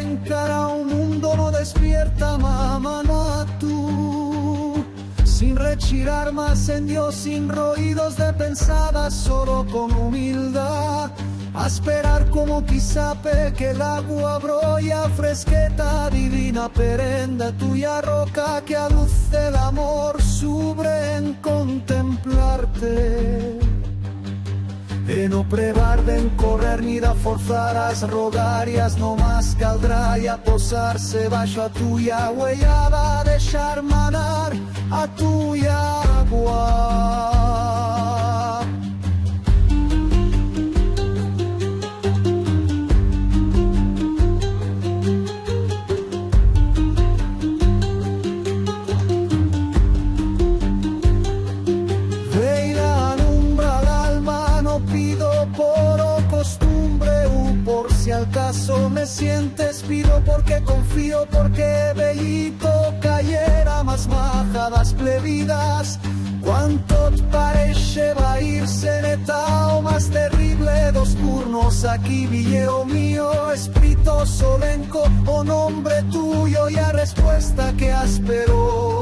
encara un mundo no despierta, mamá, no tú. Sin rechirar más en Dios, sin ruidos de pensadas, solo con humildad. A esperar como quisape que el agua brolla fresqueta, divina perenda tuya roca que a luz del amor subre en contemplarte. De no prevar de correr ni de forzar rogarias, no más caldrá y a posarse bajo a tuya huellada, deixar manar a tuya agua. Si al caso me sientes, pido porque confío, porque bellito cayera más majadas plebidas. Cuanto te parece va a irse neta o más terrible, dos turnos aquí, villeo mío, espíritu solenco, o nombre tuyo y a respuesta que aspero.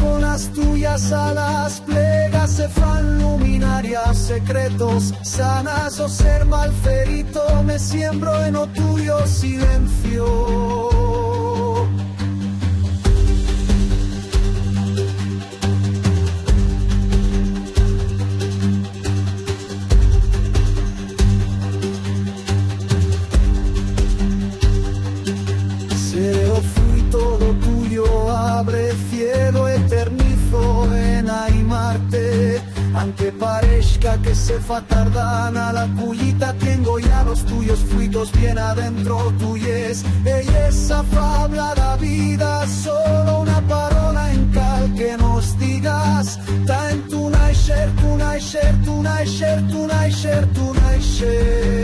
Con las tuyas alas plegas se fan luminarias, secretos sanas o ser malferito, me siembro en o tuyo silencio. Seré fruto tuyo, abre cielo eternizo en animarte. Aunque parezca que se fa tardana la cuyita, tengo ya los tuyos frutos bien adentro tuyes. Belleza fabla la vida, solo una parola en cal que nos digas. Ta en tu naixer, tu naixer, tu naixer, tu naixer, tu naixer.